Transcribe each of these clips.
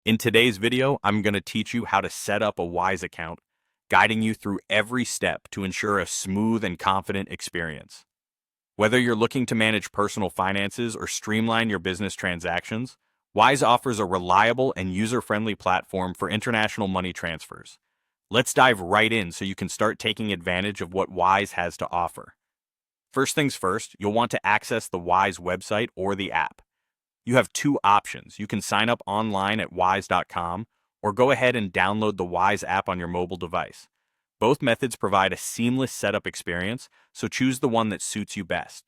In today's video, I'm going to teach you how to set up a Wise account, guiding you through every step to ensure a smooth and confident experience. Whether you're looking to manage personal finances or streamline your business transactions, Wise offers a reliable and user-friendly platform for international money transfers. Let's dive right in so you can start taking advantage of what Wise has to offer. First things first, you'll want to access the Wise website or the app. You have two options. You can sign up online at wise.com or go ahead and download the Wise app on your mobile device. Both methods provide a seamless setup experience, so choose the one that suits you best.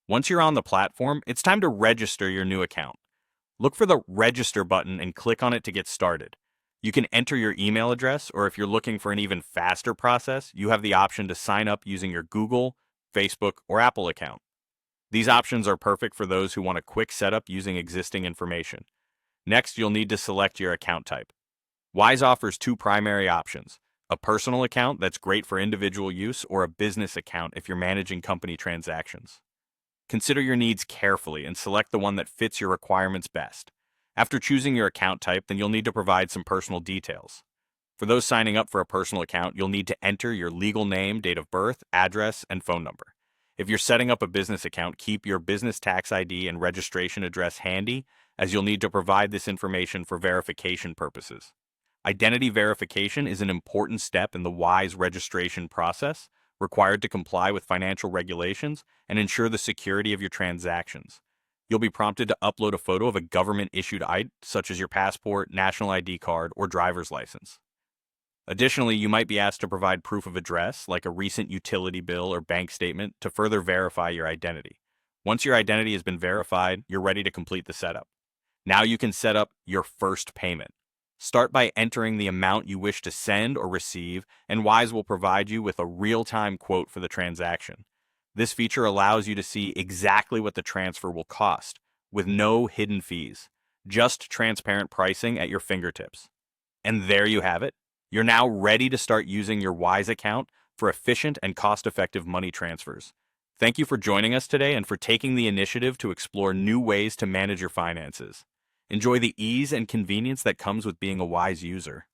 Once you're on the platform, it's time to register your new account. Look for the Register button and click on it to get started. You can enter your email address, or if you're looking for an even faster process, you have the option to sign up using your Google, Facebook, or Apple account. These options are perfect for those who want a quick setup using existing information. Next, you'll need to select your account type. Wise offers two primary options: a personal account that's great for individual use, or a business account if you're managing company transactions. Consider your needs carefully and select the one that fits your requirements best. After choosing your account type, then you'll need to provide some personal details. For those signing up for a personal account, you'll need to enter your legal name, date of birth, address, and phone number. If you're setting up a business account, keep your business tax ID and registration address handy, as you'll need to provide this information for verification purposes. Identity verification is an important step in the Wise registration process, required to comply with financial regulations and ensure the security of your transactions. You'll be prompted to upload a photo of a government-issued ID, such as your passport, national ID card, or driver's license. Additionally, you might be asked to provide proof of address, like a recent utility bill or bank statement, to further verify your identity. Once your identity has been verified, you're ready to complete the setup. Now you can set up your first payment. Start by entering the amount you wish to send or receive, and Wise will provide you with a real-time quote for the transaction. This feature allows you to see exactly what the transfer will cost, with no hidden fees, just transparent pricing at your fingertips. And there you have it. You're now ready to start using your Wise account for efficient and cost-effective money transfers. Thank you for joining us today and for taking the initiative to explore new ways to manage your finances. Enjoy the ease and convenience that comes with being a Wise user.